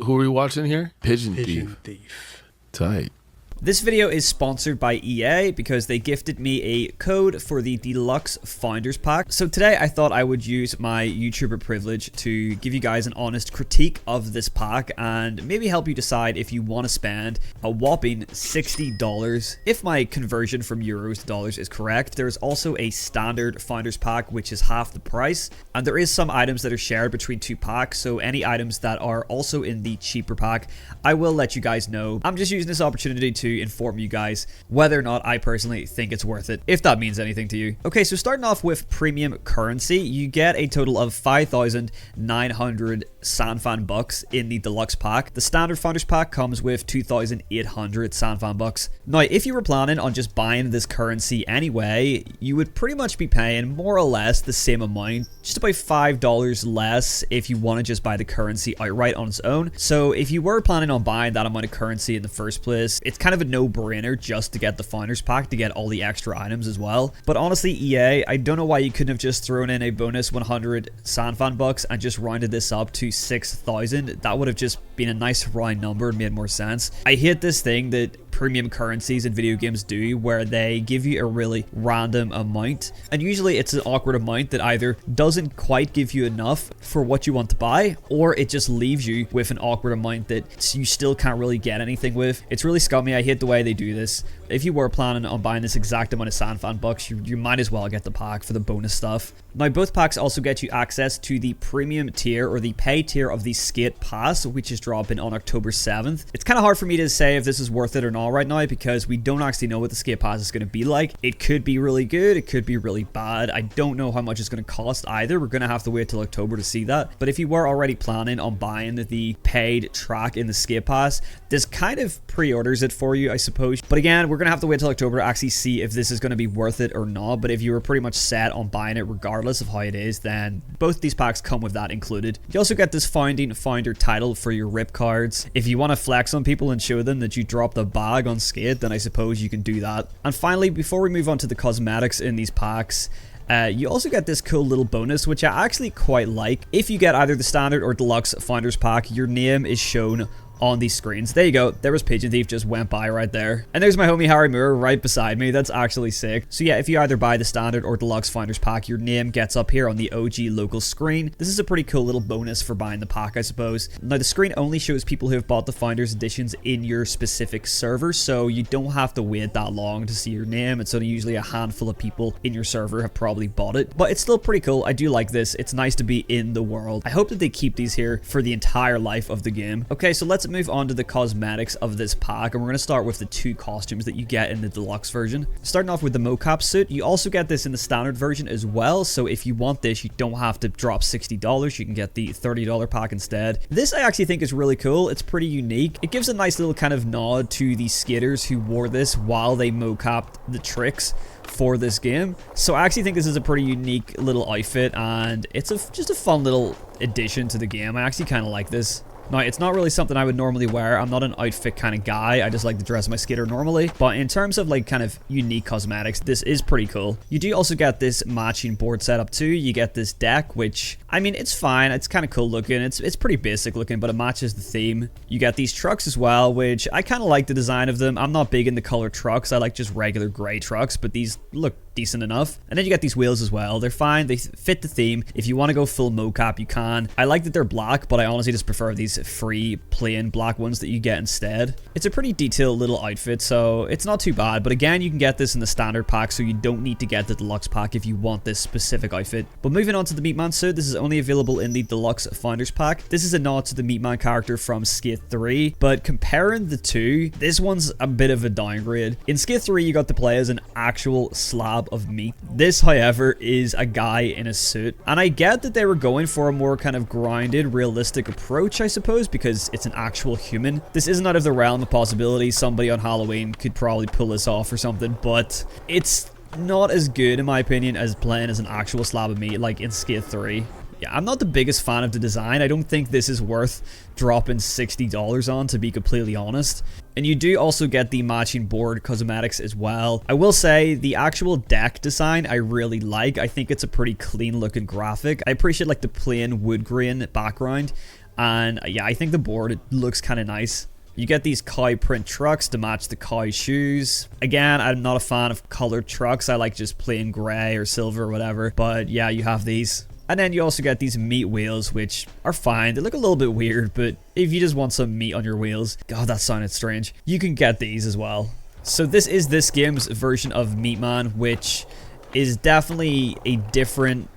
Who are we watching here? Pigeon Thief. Tight. This video is sponsored by EA because they gifted me a code for the Deluxe Founders Pack. So today I thought I would use my YouTuber privilege to give you guys an honest critique of this pack and maybe help you decide if you want to spend a whopping $60. If my conversion from euros to dollars is correct, there's also a standard Founders Pack which is half the price, and there is some items that are shared between two packs, so any items that are also in the cheaper pack, I will let you guys know. I'm just using this opportunity to inform you guys whether or not I personally think it's worth it, if that means anything to you. Okay, so starting off with premium currency, you get a total of 5,900 Sanfan bucks in the deluxe pack. The standard Founders Pack comes with 2,800 Sanfan bucks. Now, if you were planning on just buying this currency anyway, you would pretty much be paying more or less the same amount, just about $5 less if you want to just buy the currency outright on its own. So if you were planning on buying that amount of currency in the first place, it's kind of a no-brainer just to get the Founders Pack to get all the extra items as well. But honestly, EA, I don't know why you couldn't have just thrown in a bonus 100 Sanfan bucks and just rounded this up to 6,000. That would have just been a nice round number and made more sense. I hate this thing that premium currencies in video games do, where they give you a really random amount, and usually it's an awkward amount that either doesn't quite give you enough for what you want to buy, or it just leaves you with an awkward amount that you still can't really get anything with. It's really scummy. I hate the way they do this. If you were planning on buying this exact amount of Sanfan bucks, you might as well get the pack for the bonus stuff. Now, both packs also get you access to the premium tier or the pay tier of the Skate Pass, which is dropping on October 7th. It's kind of hard for me to say if this is worth it or not right now because we don't actually know what the Skate Pass is going to be like. It could be really good, it could be really bad. I don't know how much it's going to cost either. We're going to have to wait till October to see that. But if you were already planning on buying the paid track in the Skate Pass, this kind of pre-orders it for you, I suppose. But again, we're going to have to wait till October to actually see if this is going to be worth it or not. But if you were pretty much set on buying it regardless of how it is, then both these packs come with that included. You also get this Founding Founder title for your rip cards. If you want to flex on people and show them that you dropped a bag on Skate, then I suppose you can do that. And finally, before we move on to the cosmetics in these packs, you also get this cool little bonus, which I actually quite like. If you get either the standard or deluxe Founders Pack, your name is shown on these screens. There you go. There was Pigeon Thief, just went by right there. And there's my homie Harry Moore right beside me. That's actually sick. So yeah, if you either buy the standard or deluxe Founders Pack, your name gets up here on the OG local screen. This is a pretty cool little bonus for buying the pack, I suppose. Now, the screen only shows people who have bought the Founders Editions in your specific server, so you don't have to wait that long to see your name. It's only usually a handful of people in your server have probably bought it, but it's still pretty cool. I do like this. It's nice to be in the world. I hope that they keep these here for the entire life of the game. Okay, so let's move on to the cosmetics of this pack, and we're going to start with the two costumes that you get in the deluxe version. Starting off with the mocap suit, you also get this in the standard version as well, so if you want this, you don't have to drop $60. You can get the $30 pack instead. This I actually think is really cool. It's pretty unique. It gives a nice little kind of nod to the skaters who wore this while they mocapped the tricks for this game. So I actually think this is a pretty unique little outfit, and it's just a fun little addition to the game. I actually kind of like this. Now, it's not really something I would normally wear. I'm not an outfit kind of guy. I just like to dress my skater normally. But in terms of like kind of unique cosmetics, this is pretty cool. You do also get this matching board setup too. You get this deck, which, I mean, it's fine. It's kind of cool looking. It's pretty basic looking, but it matches the theme. You get these trucks as well, which I kind of like the design of them. I'm not big in the color trucks. I like just regular gray trucks, but these look decent enough. And then you get these wheels as well. They're fine. They fit the theme. If you want to go full mocap, you can. I like that they're black, but I honestly just prefer these free plain black ones that you get instead. It's a pretty detailed little outfit, so it's not too bad. But again, you can get this in the standard pack, so you don't need to get the deluxe pack if you want this specific outfit. But moving on to the Meatman suit, this is only available in the deluxe Founders Pack. This is a nod to the Meatman character from Skate 3, but comparing the two, this one's a bit of a downgrade. In Skate 3, you got to play as an actual slab of meat. This, however, is a guy in a suit, and I get that they were going for a more kind of grounded, realistic approach, I suppose, because it's an actual human. This isn't out of the realm of possibility. Somebody on Halloween could probably pull this off or something, but it's not as good, in my opinion, as playing as an actual slab of meat like in Skate 3. Yeah, I'm not the biggest fan of the design. I don't think this is worth dropping $60 on, to be completely honest. And you do also get the matching board cosmetics as well. I will say the actual deck design I really like. I think it's a pretty clean looking graphic. I appreciate like the plain wood grain background. And yeah, I think the board, it looks kind of nice. You get these cow print trucks to match the cow shoes. Again, I'm not a fan of colored trucks. I like just plain gray or silver or whatever. But yeah, you have these. And then you also get these meat wheels, which are fine. They look a little bit weird, but if you just want some meat on your wheels, God, that sounded strange, you can get these as well. So this is this game's version of Meat Man, which is definitely a different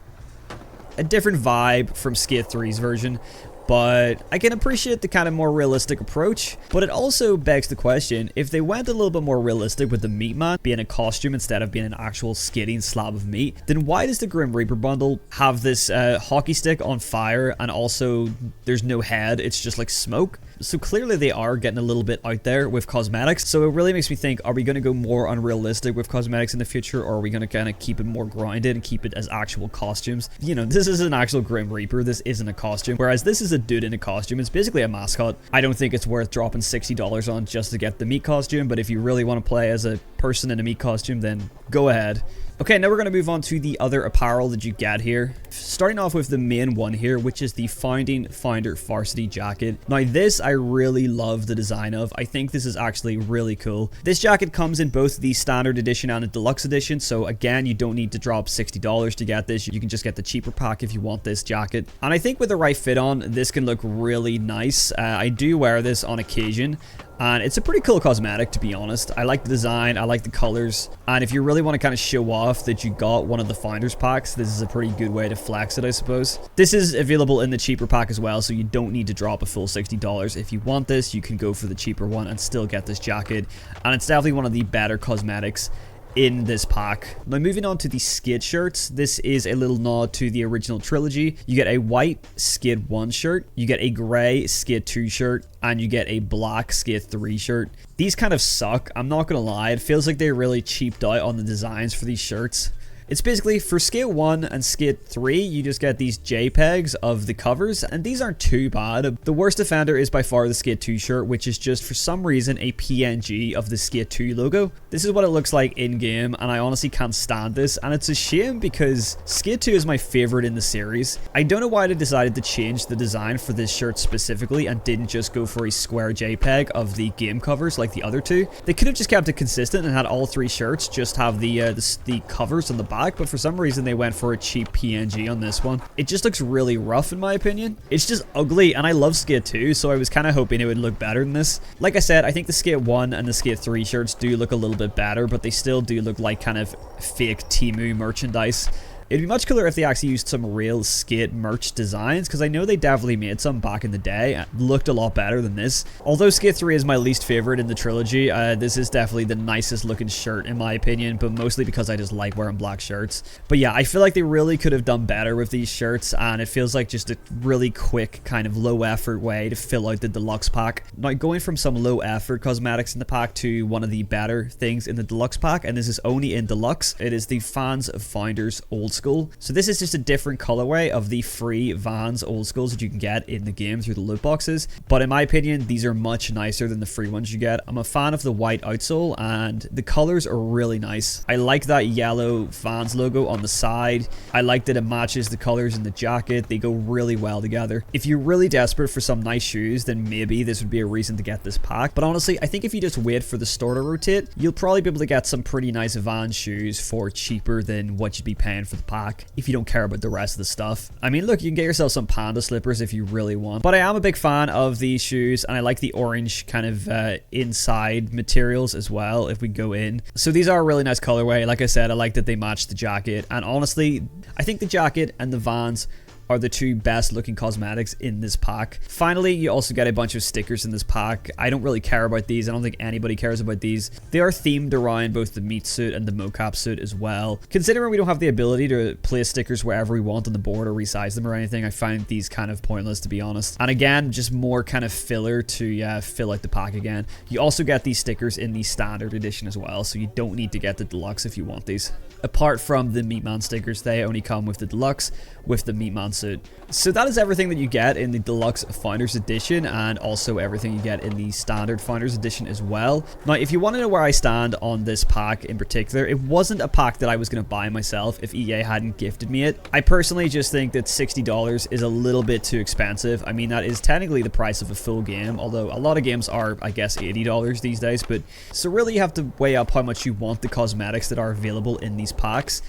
vibe from Skate 3's version. But I can appreciate the kind of more realistic approach. But it also begs the question, if they went a little bit more realistic with the Meat Man being a costume instead of being an actual skating slab of meat, then why does the Grim Reaper bundle have this hockey stick on fire and also there's no head, it's just like smoke? So clearly they are getting a little bit out there with cosmetics. So it really makes me think, are we going to go more unrealistic with cosmetics in the future, or are we going to kind of keep it more grounded and keep it as actual costumes? You know, this is an actual Grim Reaper, this isn't a costume, whereas this is a dude in a costume. It's basically a mascot. I don't think it's worth dropping $60 on just to get the meat costume, but if you really want to play as a person in a meat costume, then go ahead. Okay, now we're going to move on to the other apparel that you get here. Starting off with the main one here, which is the Founding Founder Varsity Jacket. Now this I really love the design of. I think this is actually really cool. This jacket comes in both the standard edition and the deluxe edition, so again, you don't need to drop $60 to get this. You can just get the cheaper pack if you want this jacket. And I think with the right fit on, this can look really nice. I do wear this on occasion. And it's a pretty cool cosmetic, to be honest. I like the design, I like the colors, and if you really want to kind of show off that you got one of the Founders packs, this is a pretty good way to flex it, I suppose. This is available in the cheaper pack as well, so you don't need to drop a full $60. If you want this, you can go for the cheaper one and still get this jacket, and it's definitely one of the better cosmetics in this pack. Now moving on to the Skate shirts, this is a little nod to the original trilogy. You get a white Skate 1 shirt, you get a grey Skate 2 shirt, and you get a black Skate 3 shirt. These kind of suck, I'm not gonna lie. It feels like they really cheaped out on the designs for these shirts. It's basically for Skate 1 and Skate 3, you just get these JPEGs of the covers, and these aren't too bad. The worst offender is by far the Skate 2 shirt, which is just for some reason a PNG of the Skate 2 logo. This is what it looks like in-game, and I honestly can't stand this, and it's a shame because Skate 2 is my favorite in the series. I don't know why they decided to change the design for this shirt specifically and didn't just go for a square JPEG of the game covers like the other two. They could have just kept it consistent and had all three shirts just have the covers on the back. But for some reason they went for a cheap PNG on this one. It just looks really rough in my opinion. It's just ugly, and I love Skate 2, so I was kind of hoping it would look better than this. Like I said, I think the Skate 1 and the Skate 3 shirts do look a little bit better, but they still do look like kind of fake Temu merchandise. It'd be much cooler if they actually used some real skate merch designs, because I know they definitely made some back in the day. It looked a lot better than this. Although Skate 3 is my least favorite in the trilogy, this is definitely the nicest looking shirt in my opinion, but mostly because I just like wearing black shirts. But yeah, I feel like they really could have done better with these shirts, and it feels like just a really quick kind of low effort way to fill out the deluxe pack. Now going from some low effort cosmetics in the pack to one of the better things in the deluxe pack, and this is only in deluxe, it is the Fans of Founders Old School. So this is just a different colorway of the free Vans Old Schools that you can get in the game through the loot boxes, but in my opinion these are much nicer than the free ones you get. I'm a fan of the white outsole, and the colors are really nice. I like that yellow Vans logo on the side. I like that it matches the colors in the jacket. They go really well together. If you're really desperate for some nice shoes, then maybe this would be a reason to get this pack, but honestly I think if you just wait for the store to rotate, you'll probably be able to get some pretty nice Vans shoes for cheaper than what you'd be paying for the pack if you don't care about the rest of the stuff. I mean, look, you can get yourself some panda slippers if you really want, but I am a big fan of these shoes, and I like the orange kind of inside materials as well if we go in. So these are a really nice colorway. Like I said, I like that they match the jacket, and honestly I think the jacket and the Vans are the two best looking cosmetics in this pack. Finally, you also get a bunch of stickers in this pack. I don't really care about these. I don't think anybody cares about these. They are themed around both the meat suit and the mocap suit as well. Considering we don't have the ability to place stickers wherever we want on the board or resize them or anything, I find these kind of pointless, to be honest. And again, just more kind of filler to fill out the pack again. You also get these stickers in the standard edition as well, so you don't need to get the deluxe if you want these. Apart from the Meat Man stickers, they only come with the deluxe, with the Meat Man suit. So that is everything that you get in the Deluxe Founders Edition, and also everything you get in the Standard Founders Edition as well. Now, if you want to know where I stand on this pack in particular, it wasn't a pack that I was going to buy myself if EA hadn't gifted me it. I personally just think that $60 is a little bit too expensive. I mean, that is technically the price of a full game, although a lot of games are, I guess, $80 these days. But so really you have to weigh up how much you want the cosmetics that are available in these packs.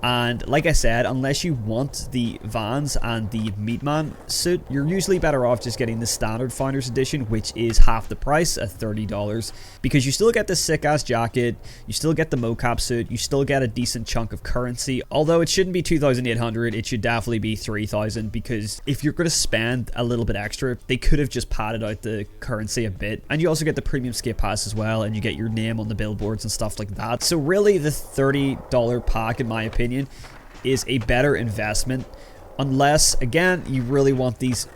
And like I said, unless you want the Vans and the Meatman suit, you're usually better off just getting the Standard Founders Edition, which is half the price at $30, because you still get the sick-ass jacket, you still get the mocap suit, you still get a decent chunk of currency. Although it shouldn't be 2,800, it should definitely be 3,000, because if you're going to spend a little bit extra, they could have just padded out the currency a bit. And you also get the premium skip pass as well, and you get your name on the billboards and stuff like that. So really, the $30 pack, in my opinion, is a better investment, unless again you really want these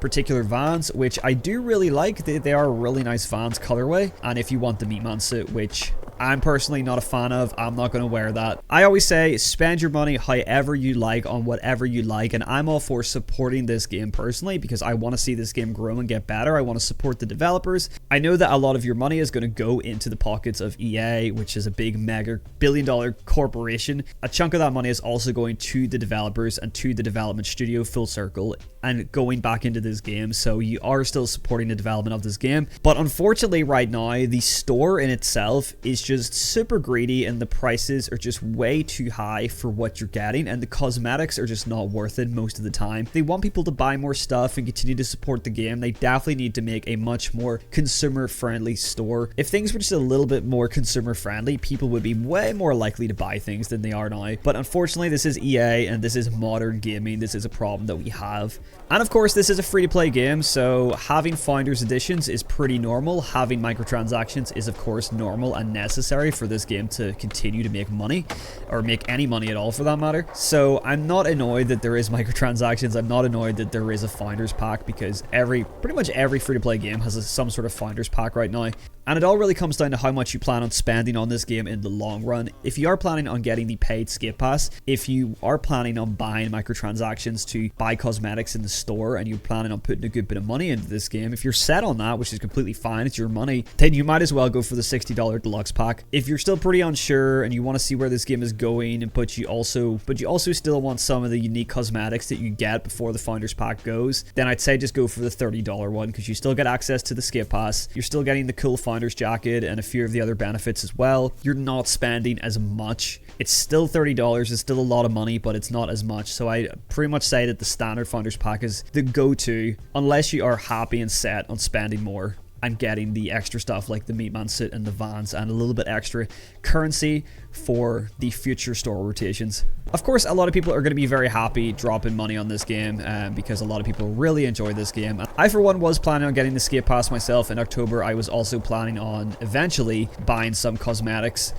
particular Vans, which I do really like. They are a really nice Vans colorway. And if you want the Meatman suit, which I'm personally not a fan of, I'm not going to wear that. I always say spend your money however you like on whatever you like, and I'm all for supporting this game personally because I want to see this game grow and get better. I want to support the developers. I know that a lot of your money is going to go into the pockets of EA, which is a big mega billion-dollar corporation. A chunk of that money is also going to the developers and to the development studio full circle and going back into this game, so you are still supporting the development of this game. But unfortunately right now, the store in itself is just super greedy, and the prices are just way too high for what you're getting, and the cosmetics are just not worth it most of the time. They want people to buy more stuff and continue to support the game. They definitely need to make a much more consumer friendly store. If things were just a little bit more consumer friendly, people would be way more likely to buy things than they are now. But unfortunately, this is EA and this is modern gaming. This is a problem that we have. And of course, this is a free-to-play game, so having Founders Editions is pretty normal. Having microtransactions is of course normal and necessary for this game to continue to make money, or make any money at all for that matter. So I'm not annoyed that there is microtransactions. I'm not annoyed that there is a Founders Pack, because pretty much every free-to-play game has some sort of Founders Pack right now. And it all really comes down to how much you plan on spending on this game in the long run. If you are planning on getting the paid skip pass, if you are planning on buying microtransactions to buy cosmetics in the store, and you're planning on putting a good bit of money into this game, if you're set on that, which is completely fine, it's your money, then you might as well go for the $60 deluxe pack. If you're still pretty unsure and you want to see where this game is going, but you also still want some of the unique cosmetics that you get before the Founders Pack goes, then I'd say just go for the $30 one, because you still get access to the skip pass, you're still getting the cool Founders jacket and a few of the other benefits as well. You're not spending as much. It's still $30, it's still a lot of money, but it's not as much. So I pretty much say that the standard Founders Pack is the go-to, unless you are happy and set on spending more and getting the extra stuff like the Meatman suit and the Vans and a little bit extra currency for the future store rotations. Of course, a lot of people are going to be very happy dropping money on this game because a lot of people really enjoy this game. I, for one, was planning on getting the skip pass myself in October. I was also planning on eventually buying some cosmetics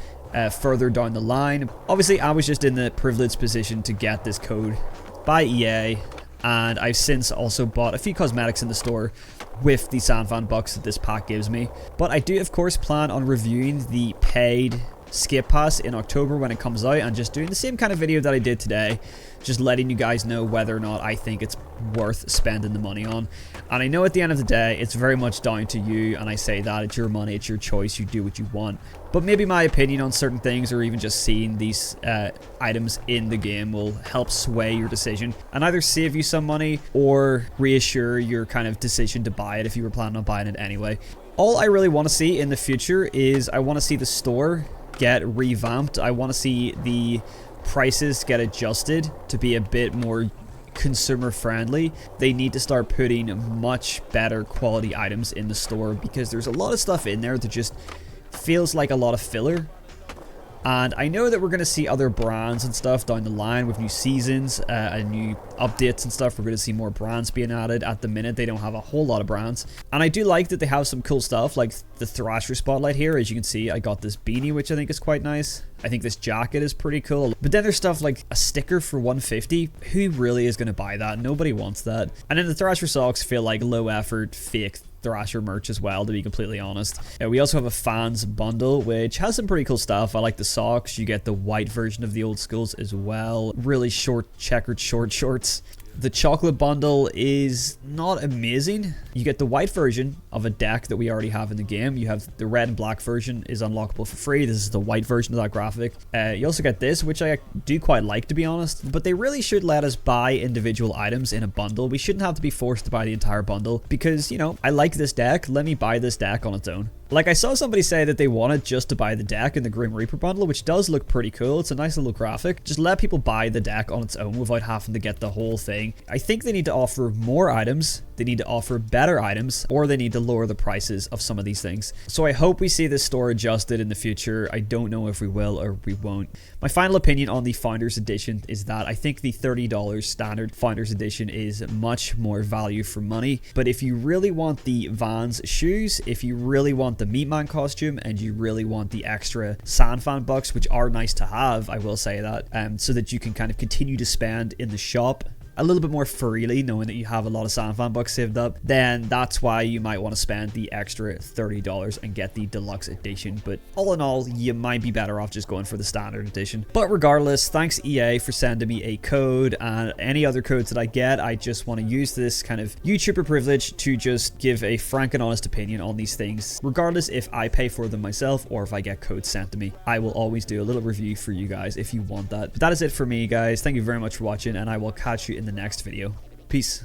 further down the line. Obviously, I was just in the privileged position to get this code by EA, and I've since also bought a few cosmetics in the store with the Sandfan bucks that this pack gives me. But I do, of course, plan on reviewing the paid skip pass in October when it comes out, and just doing the same kind of video that I did today, just letting you guys know whether or not I think it's worth spending the money on. And I know at the end of the day, it's very much down to you, and I say that it's your money, it's your choice, you do what you want. But maybe my opinion on certain things, or even just seeing these items in the game, will help sway your decision and either save you some money or reassure your kind of decision to buy it if you were planning on buying it anyway. All I really want to see in the future is I want to see the store get revamped. I want to see the prices get adjusted to be a bit more consumer friendly. They need to start putting much better quality items in the store, because there's a lot of stuff in there that just feels like a lot of filler. And I know that we're going to see other brands and stuff down the line with new seasons and new updates and stuff. We're going to see more brands being added. At the minute, they don't have a whole lot of brands. And I do like that they have some cool stuff, like the Thrasher spotlight here. As you can see, I got this beanie, which I think is quite nice. I think this jacket is pretty cool. But then there's stuff like a sticker for $150. Who really is going to buy that? Nobody wants that. And then the Thrasher socks feel like low effort, fake Thrasher merch as well, to be completely honest. We also have a fans bundle, which has some pretty cool stuff. I like the socks. You get the white version of the old schools as well. Really short checkered short shorts. The chocolate bundle is not amazing. You get the white version of a deck that we already have in the game. You have the red and black version is unlockable for free. This is the white version of that graphic. You also get this, which I do quite like, to be honest, but they really should let us buy individual items in a bundle. We shouldn't have to be forced to buy the entire bundle because, you know, I like this deck. Let me buy this deck on its own. Like, I saw somebody say that they wanted just to buy the deck in the Grim Reaper bundle, which does look pretty cool. It's a nice little graphic. Just let people buy the deck on its own without having to get the whole thing. I think they need to offer more items, they need to offer better items, or they need to lower the prices of some of these things. So I hope we see this store adjusted in the future. I don't know if we will or we won't. My final opinion on the Founders Edition is that I think the $30 standard Founders Edition is much more value for money. But if you really want the Vans shoes, if you really want the Meat Man costume, and you really want the extra Sandfan bucks, which are nice to have, I will say that, so that you can kind of continue to spend in the shop a little bit more freely, knowing that you have a lot of Sandfan bucks saved up, then that's why you might want to spend the extra $30 and get the deluxe edition. But all in all, you might be better off just going for the standard edition. But regardless, thanks EA for sending me a code, and any other codes that I get, I just want to use this kind of YouTuber privilege to just give a frank and honest opinion on these things, regardless if I pay for them myself or if I get codes sent to me. I will always do a little review for you guys if you want that. But that is it for me, guys. Thank you very much for watching, and I will catch you in the next video. Peace.